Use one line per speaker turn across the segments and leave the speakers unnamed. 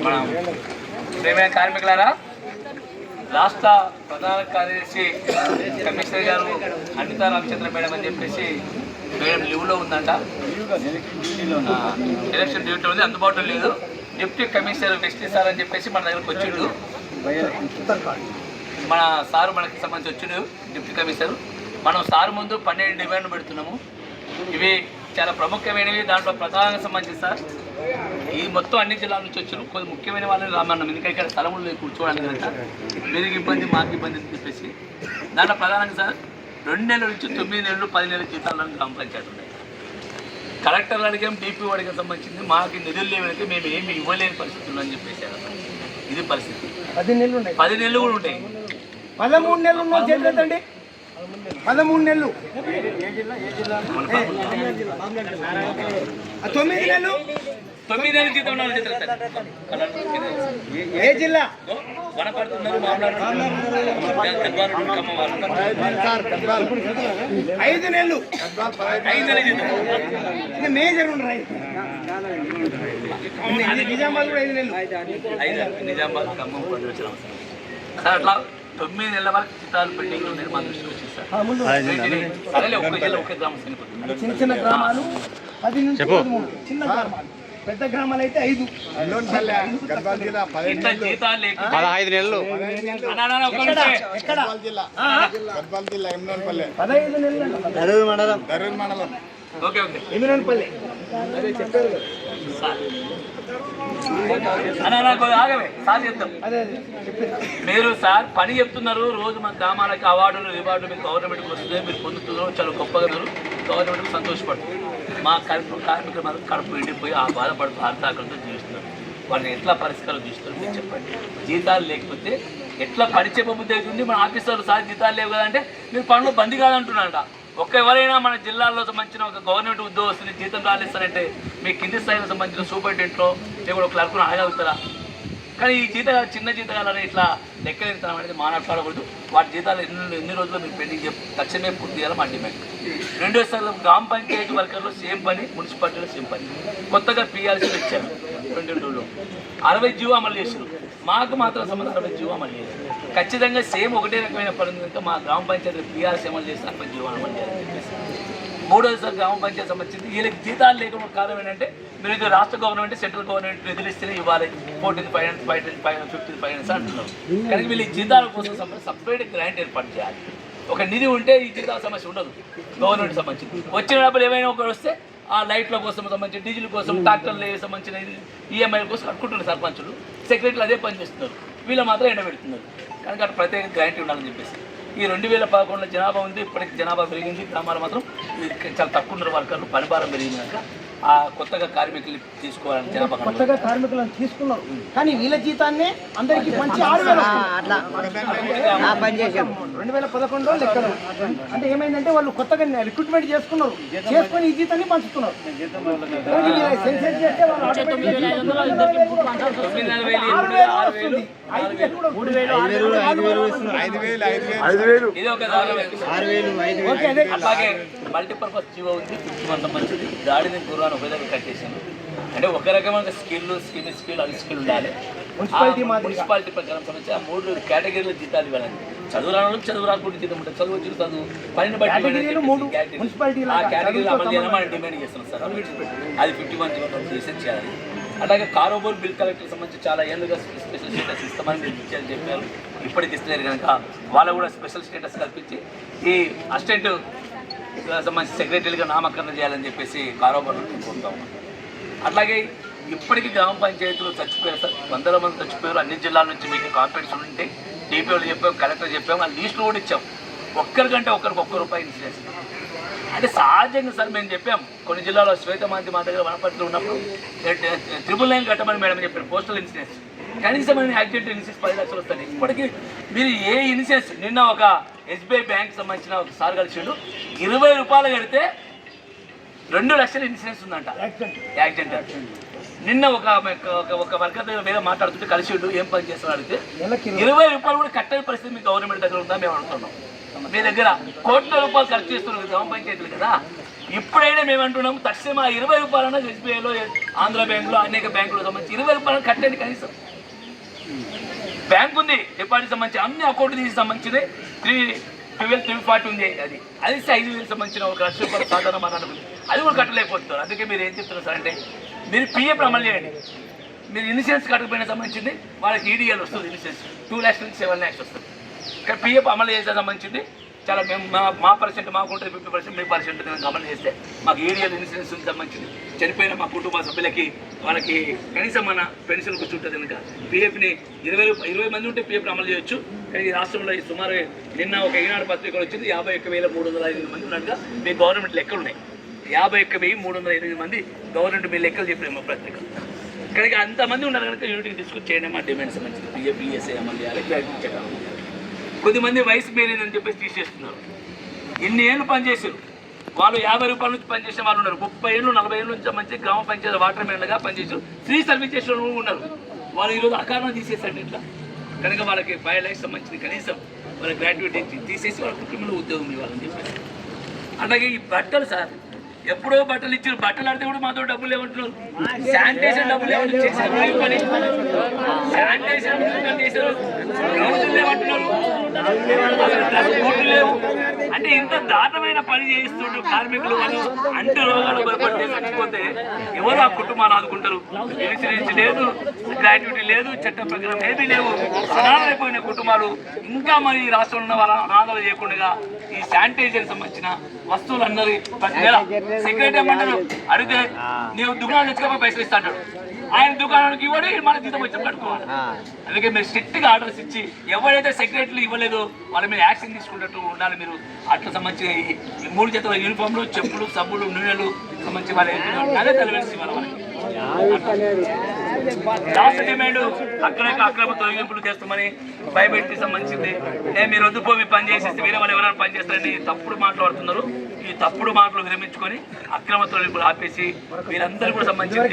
మనం ప్రియమైన కార్మికులారా, రాష్ట్ర ప్రధాన కార్యదర్శి కమిషనర్ గారు అనితా రామచంద్ర మేడం అని చెప్పేసి మేడం లీవ్లో ఉందంట, ఎలక్షన్ డ్యూటీ ఉంది, అందుబాటులో లేదు. డిప్యూటీ కమిషనర్ వెస్టీ సార్ అని చెప్పేసి మన దగ్గరకు వచ్చిండు. మన సారు మనకి సంబంధించి వచ్చిండు డిప్యూటీ కమిషనర్. మనం సారు ముందు 12 డిమాండ్లు పెడుతున్నాము. ఇవి చాలా ప్రముఖమైనవి. దాంట్లో ప్రధానంగా సంబంధించి సార్ ఈ మొత్తం అన్ని జిల్లాల నుంచి వచ్చిన కొన్ని ముఖ్యమైన వాళ్ళని రామన్నాం. ఎందుకంటే ఇక్కడ స్థలములు కూర్చోవడానికి కనుక వీరికి ఇబ్బంది, మాకు ఇబ్బంది అని చెప్పేసి దాంట్లో ప్రధానంగా సార్ 2 నెలల నుంచి 9 నెలలు 10 నెలల జీతాలను గ్రామ పంచాయతీ ఉన్నాయి. కలెక్టర్లు అడిగాం, డీపీ వాడికి సంబంధించింది మాకు నిధులు లేవైతే మేము ఏమి ఇవ్వలేని పరిస్థితులు అని చెప్పేసారు. ఇది పరిస్థితి.
10 నెలలు ఉన్నాయి,
10 నెలలు కూడా ఉంటాయి.
13 నెలలు ఉన్న చేతులండి, 13 నెలలు 9 నెలలు
9 నెలల జీతం ఉన్న
ఏ జిల్లా
వనపడుతున్నారు, మాట్లాడుతున్నారు.
5 నెలలు
5 నెలల జీతం
మేజర్ ఉండరు. నిజామాబాద్ కూడా 5 నెలలు,
నిజామాబాద్, ఖమ్మం సార్ అట్లా 9 నెలల వరకు జీతాలు పెండింగ్ ఉన్నాయి. మా దృష్టికి వచ్చింది సార్. సరే ఒక్క జిల్లా ఒకే గ్రామం సరిపోతుంది.
చిన్న చిన్న గ్రామాలు 10 నుంచి 13, చిన్న గ్రామాలు. పెద్ద గ్రామాలు అయితే 5.
ఇంత జీతాలు లేక
15 నెలలు
15 నెలలు
మండలం.
ఓకే ఓకే
ఎమినపల్లి
ఆగవే సార్ చెప్తాం. మీరు సార్ పని చెప్తున్నారు, రోజు మన గ్రామాలకి అవార్డులు రివార్డులు మీకు గవర్నమెంట్కి వస్తుంది, మీరు పొందుతున్నారు, చాలా గొప్పగా గవర్నమెంట్కి సంతోషపడుతుంది. మా కార్మికులు మాత్రం కడుపు ఎండిపోయి ఆ బాధపడుతూ ఆర్థాకలతో జీవిస్తున్నారు. వాళ్ళని ఎట్లా పరిష్కారం చూస్తారు మీరు చెప్పండి. జీతాలు లేకపోతే ఎట్లా పని చెప్పబుద్ధి అవుతుంది. మన ఆఫీసర్లు సార్ జీతాలు లేవు కదంటే మీరు పనులు బందీ కాదంటున్నారంట. ఎవరైనా మన జిల్లాలో సంబంధించిన ఒక గవర్నమెంట్ ఉద్యోగస్తుని జీతం రాలేస్తారంటే మీ కింది స్థాయిలో సంబంధించిన సూపరింటెండెంట్లో లేకపోతే ఒక క్లర్క్ను అడగలుగుతారా? కానీ ఈ జీతగాలు చిన్న జీతగాలని ఇట్లా లెక్కలేస్తాం అనేది మాట్లాడకూడదు. వాటి జీతాలు ఎన్ని రోజుల్లో మీరు పెండింగ్ తక్షణమే పూర్తి చేయాలి మా డిమాండ్. రెండోసారి గ్రామ పంచాయతీ వర్కర్లో సేమ్ పని, మున్సిపాలిటీలో సేమ్ పని. కొత్తగా పిఆర్సీలు ఇచ్చారు 22లో 60 జీవో అమలు చేశారు. మాకు మాత్రం సంబంధం 60 జీవో అమలు చేశారు. ఖచ్చితంగా సేమ్ ఒకటే రకమైన పని కనుక మా గ్రామ పంచాయతీ పిఆర్సీ అమలు చేసి 60 జీవో అమలు చేయాలని చెప్పేసి. మూడోసారి గ్రామ పంచాయతీ సంబంధించింది వీళ్ళకి జీతాలు లేకుండా కారణం ఏంటంటే మీరు ఇది రాష్ట్ర గవర్నమెంట్ సెంట్రల్ గవర్నమెంట్ నిధులు ఇస్తేనే ఇవ్వాలి, 14,500 15,500 అంటున్నారు. కానీ వీళ్ళు జీతాల కోసం సపరేట్ గ్రాంట్ ఏర్పాటు చేయాలి. ఒక నిధి ఉంటే ఈ జీతాల సమస్య ఉండదు. గవర్నమెంట్ సంబంధించింది వచ్చిన డబ్బులు ఏమైనా ఒకటి వస్తే ఆ లైట్ల కోసం సంబంధించి, డీజిల్ కోసం, ట్రాక్టర్లు సంబంధించిన ఈఎంఐల కోసం కట్టుకుంటున్నారు సర్పంచులు, సెక్రటరీలు అదే పని చేస్తున్నారు. వీళ్ళు మాత్రం ఎండబెడుతున్నారు. కనుక అక్కడ ప్రత్యేక గ్యారంటీ ఉండాలని చెప్పేసి ఈ 2011లో జనాభా ఉంది, ఇప్పటికి జనాభా పెరిగింది. గ్రామాలు మాత్రం చాలా తక్కువ ఉన్నారు వర్కర్లు, పనిభారం పెరిగింది కనుక ఆ కొత్తగా కార్మికులు తీసుకోవాలని జనాభా
కొత్తగా కార్మికులను తీసుకున్నారు. కానీ వీళ్ళ జీతాన్ని అందరికీ పంచి 2011లో లెక్కలు అంటే ఏమైందంటే వాళ్ళు కొత్తగా రిక్రూట్మెంట్ చేసుకున్నారు, చేసుకొని ఈ జీతాన్ని పంచుతున్నారు.
అలాగే మల్టీపర్పస్ జీవో ఉంది, మంచిది. గాడిని గుర్రాన్ని ఒక దగ్గర కట్టేసాను. అంటే ఒక రకమైన స్కిల్ అన్స్కిల్ ఉండాలి. మున్సిపాలిటీ ప్రకారం సంబంధించి ఆ 3 కేటగిరీల జీతాలు ఇవ్వాలండి. చదువు రాని చదువు రాకుండా జీతం ఉంటుంది, చదువు వచ్చి చదువు పనిని బట్టి ఆ కేటగిరీలు అమలు చేయాలని మనం డిమాండ్ చేస్తున్నాం సార్. అది 51 చేసేది చేయాలి. అలాగే కారోబార్ బిల్ కలెక్టర్ సంబంధించి చాలా ఏళ్ళుగా స్పెషల్ స్టేటస్ ఇస్తామని మీరు ఇచ్చారని చెప్పారు. ఇప్పటికి ఇస్తున్నారు కనుక వాళ్ళు కూడా స్పెషల్ స్టేటస్ కల్పించి ఈ అసిస్టెంట్ సంబంధించి సెక్రటరీలుగా నామకరణం చేయాలని చెప్పేసి కారోబార్లు కోరుతా ఉన్నాం. అట్లాగే ఇప్పటికీ గ్రామ పంచాయతీలు చచ్చిపోయారు సార్, 100 మంది చచ్చిపోయారు. అన్ని జిల్లాల నుంచి మీకు కాంపిటీషన్ ఉంటే టీపీ వాళ్ళు చెప్పాము, కలెక్టర్ చెప్పాము, ఆ లీస్టులు కూడా ఇచ్చాము. ఒక్కరికంటే ఒక్కరికి ₹1 ఇన్సూరెన్స్ అంటే సహజంగా సార్ మేము చెప్పాము. కొన్ని జిల్లాలో శ్వేతమాంతి మా దగ్గర వనపర్తిలో ఉన్నప్పుడు 999 కట్టమని మేడం చెప్పారు పోస్టల్ ఇన్సూరెన్స్. కనీసమైన యాక్సిడెంట్ ఇన్సూరెన్స్ 10 లక్షలు వస్తాయి. ఇప్పటికీ మీరు ఏ ఇన్సూరెన్స్ నిన్న ఒక ఎస్బీఐ బ్యాంక్ సంబంధించిన ఒక సార్ కలిసిండు, ₹20 కడితే 2 లక్షల ఇన్సూరెన్స్ ఉందంట యాక్సిడెంట్. నిన్న ఒక వర్కర్ దగ్గర వేరే మాట్లాడుతుంటే కలిసిండు, ఏం పని చేస్తున్నారు అడిగితే ₹20 కూడా కట్టని పరిస్థితి మీ గవర్నమెంట్ దగ్గర ఉందా మేము అడుగుతున్నాం. మీ దగ్గర ₹1,00,00,000 ఖర్చు చేస్తున్నారు గ్రామ పంచాయతీలు కదా, ఇప్పుడైనా మేము అంటున్నాం తక్షణం ఆ 20 రూపాయలన్నా ఎస్బీఐలో ఆంధ్ర బ్యాంకులో అనేక బ్యాంకులకు సంబంధించి 20 రూపాయలు కట్టండి కనీసం. బ్యాంక్ ఉంది డిపాజిట్ సంబంధించి అన్ని అకౌంట్ తీసి సంబంధించింది 340 ఉంది. అది 5,000 సంబంధించిన 1 లక్ష రూపాయలు సాధారణ అన్నది అది కూడా కట్టలేకపోతున్నారు. అందుకే మీరు ఏం చెప్తున్నారు సార్ అంటే మీరు పిఎఫ్ అమలు చేయండి. మీరు ఇన్సూరెన్స్ కట్టకపోయినా సంబంధించింది వాళ్ళకి ఈడీఎల్ వస్తుంది. ఇన్సూరెన్స్ 2 lakhs నుంచి 7 lakhs వస్తుంది. కానీ పిఎఫ్ అమలు చేసే సంబంధించింది చాలా మేము మా పర్సెంట్ మాకుంటుంది 50%, మీ పర్సెంట్ మేము అమలు చేస్తే మాకు ఈడీఎల్ ఇన్సూరెన్స్ సంబంధించింది చనిపోయిన మా కుటుంబ సభ్యులకి వాళ్ళకి కనీసం మన పెన్షన్ కూర్చుంటుంది కనుక పిఎఫ్ని 20 మంది ఉంటే పిఎఫ్ అమలు చేయొచ్చు. కానీ ఈ రాష్ట్రంలో సుమారు నిన్న ఒక ఈనాడు పత్రిక వచ్చింది 51,308 మంది ఉన్నట్టుగా మీ గవర్నమెంట్ లెక్కలు ఉన్నాయి. 51,308 మంది గవర్నమెంట్ మీ లెక్కలు చెప్పినాయి మా పత్రిక. కనుక అంతమంది ఉన్నారు కనుక యూనిట్కి తీసుకొచ్చి చేయడం మా డిమాండ్ సంబంధించి పిఎఫ్ ఈఎస్ఐ అమలు చేయాలి, గ్రాడ్యుయేట్ చేయడం. కొద్దిమంది వయసు పేరేదని చెప్పేసి తీసేస్తున్నారు. ఇన్ని ఏళ్ళు పనిచేసారు వాళ్ళు 50 రూపాయల నుంచి పనిచేసే వాళ్ళు ఉన్నారు. 30 ఏళ్ళు 40 ఏళ్ళ నుంచి మంచి గ్రామ పంచాయతీ వాటర్ మ్యాన్గా పనిచేసారు. ఫ్రీ సర్వీస్ చేసిన వాళ్ళు ఉన్నారు. వాళ్ళు ఈరోజు అకారణం తీసేసారు ఇట్లా. కనుక వాళ్ళకి 5 lakhs సంబంధించింది కనీసం వాళ్ళ గ్రాడ్యుయేట్ తీసేసి వాళ్ళ కుటుంబంలో ఉద్యోగం ఇవ్వాలని చెప్పేసి. అలాగే ఈ బట్టలు సార్ ఎప్పుడో బట్టలు ఇచ్చారు. బట్టలు ఆడితే కూడా మాతో డబ్బులు ఏమంటున్నారు. శానిటైజర్ డబ్బులు ఏమంటే చేశారు. శానిటైజర్ చేశారు రోజులు ఏమంటున్నారు లేవు. అంటే ఇంత దారుణమైన పని చేయిస్తుండ్రు కార్మికులు. వాళ్ళు అంటు రోగాలు భయపడి చచ్చిపోతే ఎవరు ఆ కుటుంబాన్ని ఆదుకుంటారు. ఇన్సూరెన్స్ లేదు, గ్రాట్యుటీ లేదు, చట్టం ప్రకారం ఏమీ లేవు. అనాథలైపోయిన కుటుంబాలు ఇంకా మరి ఈ రాష్ట్రంలో ఉన్న వాళ్ళ అనాథలు చేయకుండా ఈ శానిటైజర్ సంబంధించిన వస్తువులు అందరూ ప్రతి నెల సెక్రటరీ ఏమంటారు అడిగితే నీవు దుకాణం తెచ్చుకోకపోయి పైసలు ఇస్తా అంటాడు. ఆయన దుకాణానికి ఇవ్వడు, మన జీతం వచ్చి కట్టుకోవాలి. అందుకే మీరు స్ట్రిక్ట్గా ఆర్డర్స్ ఇచ్చి ఎవరైతే సెక్రటరీలు ఇవ్వలేదో వాళ్ళ మీద యాక్షన్ తీసుకున్నట్టు ఉండాలి. మీరు అట్లా సంబంధించి 3 జతల యూనిఫామ్లు, చెప్పులు, సబ్బులు, నూనెలు సంబంధించి వాళ్ళు అదే తెలిసి వాళ్ళకి లాస్ట్ డిమాండ్ అక్రమ తొలగింపులు చేస్తామని భయపెట్టి సంబంధించింది. మీరు వద్దుపోయి పని చేసేసి వేరే వాళ్ళు ఎవరైనా పని చేస్తారని తప్పుడు మాట్లాడుతున్నారు. ఈ తప్పుడు మాటలు విరమించుకొని అక్రమ తొలగింపులు ఆపేసి వీరందరూ కూడా సంబంధించింది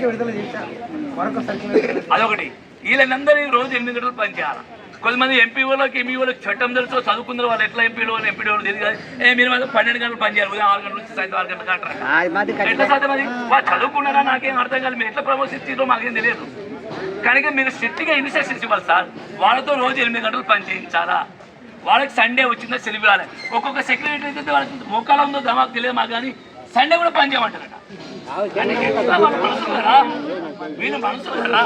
అదొకటి. వీళ్ళందరూ రోజు 8 గంటలు పని చేయాలి. కొంతమంది ఎంపీఓలకి ఎంఈఓలకి చట్టం తెలుసు, చదువుకున్నారు. వాళ్ళు ఎట్లా ఎంపీలో ఎంపీడీఓలు తెలియదు కాదు. మీరు 12 గంటలు పని చేయాలి. ఉదయం 6 గంటల నుంచి సాయంత్రం 6 గంటలు అంటారు. ఎట్లా సాధ్యం అది? వాళ్ళు చదువుకున్నారా నాకేం అర్థం కాదు. మీరు ఎట్లా ప్రమోషన్ ఇచ్చారో మాకేం తెలియదు. కనుక మీరు స్ట్రిక్ట్గా ఇన్స్ట్రక్షన్స్ ఇవ్వాలి సార్. వాళ్ళతో రోజు 8 గంటలు పని చేయించాలా. వాళ్ళకి సండే వచ్చిందో సెలవు ఇవ్వాలి. ఒక్కొక్క సెక్రటరీ అయితే వాళ్ళకి మోకాల ఉందో మాకు తెలియదు మాకు, కానీ సండే కూడా పని చేయమంటారట. వీళ్ళు మనసులు కదా.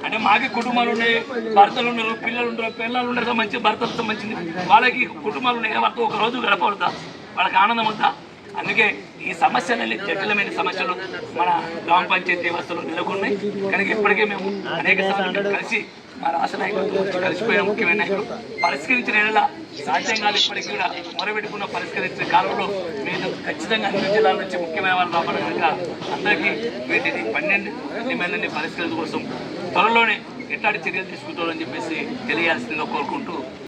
అంటే మాకి కుటుంబాలు ఉన్నాయి, భర్తలు ఉన్నారు, పిల్లలు ఉంటారు, పిల్లలు ఉండరు, మంచి భర్తలు సంబంధించింది వాళ్ళకి కుటుంబాలు ఉన్నాయి. వాళ్ళతో ఒక రోజు గడపవద్దా? వాళ్ళకి ఆనందం వద్దా? అందుకే ఈ సమస్యలన్నీ జటిలమైన సమస్యలు మన గ్రామ పంచాయతీ వ్యవస్థలో నెలకొన్నాయి. కనుక ఇప్పటికే మేము అనేక సార్లు కలిసి మా రాష్ట్ర నాయకులు కలిసిపోయిన ముఖ్యమైన నాయకులు పరిష్కరించిన ఏళ్ళ సాధ్యంగా ఇప్పటికీ కూడా మొరబెట్టుకున్న పరిష్కరించిన కాలంలో మేము ఖచ్చితంగా అన్ని జిల్లాల నుంచి ముఖ్యమైన వాళ్ళు రాబడి కనుక అందరికీ వీటిని 12 డిమాండ్లని పరిష్కరించడం కోసం త్వరలోనే ఎట్లాంటి చర్యలు తీసుకుంటారని చెప్పేసి తెలియాల్సిందిగా కోరుకుంటూ